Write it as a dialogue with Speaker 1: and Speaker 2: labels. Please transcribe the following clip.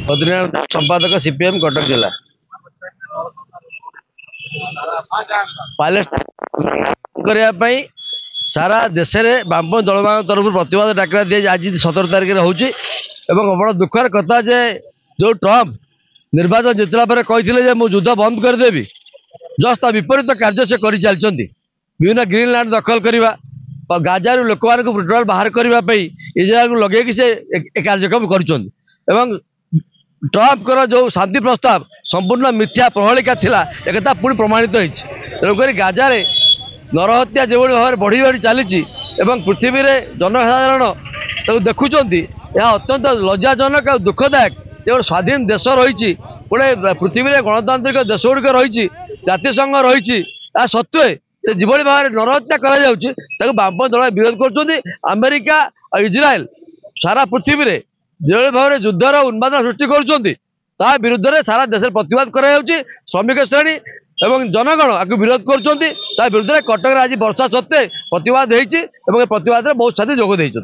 Speaker 1: बद्रीनाथ संपादक सीपीएम कटक जिला करने सारा देश में बाम दलमान तरफ प्रतिवाद डाकरा दी आज 17 तारिख होची बड़ दुखर कथा जे जो ट्रम्प निर्वाचन जितला पर कही मु युद्ध बंद करदेवी जस्ट विपरीत कार्य से कर चलती विभिन्न ग्रीनलैंड दखल करवा गाजार लोक मान पेट्रोल बाहर करने इजराइल को लगे से कार्यक्रम कर ट्रम्प कर जो शांति प्रस्ताव संपूर्ण मिथ्या प्रहलिका थिला एक पुणी प्रमाणित होती तेणुक गाजार नरहत्या जो भाव बढ़ी बढ़ी चली पृथ्वी में जनसाधारण देखुं यह अत्यंत लज्जाजनक और दुखदायक जो स्वाधीन देश रही गोटे पृथ्वी में गणतांत्रिक देश गुड़िक रही जातिसंघ रही सत्वे से जीवरी भाव में नरहत्या कर बाम दल विरोध कर इजराइल सारा पृथ्वी में जो भाव में युद्धर उन्मादना सृष्टि कर विरुद्ध में सारा देश प्रतिवाद कर श्रमिक श्रेणी एवं जनगण आपको विरोध कर विरुद्ध में कटक आज वर्षा सत्वे प्रतिवाद होती प्रतिवाद में बहुत साथी जोग देते।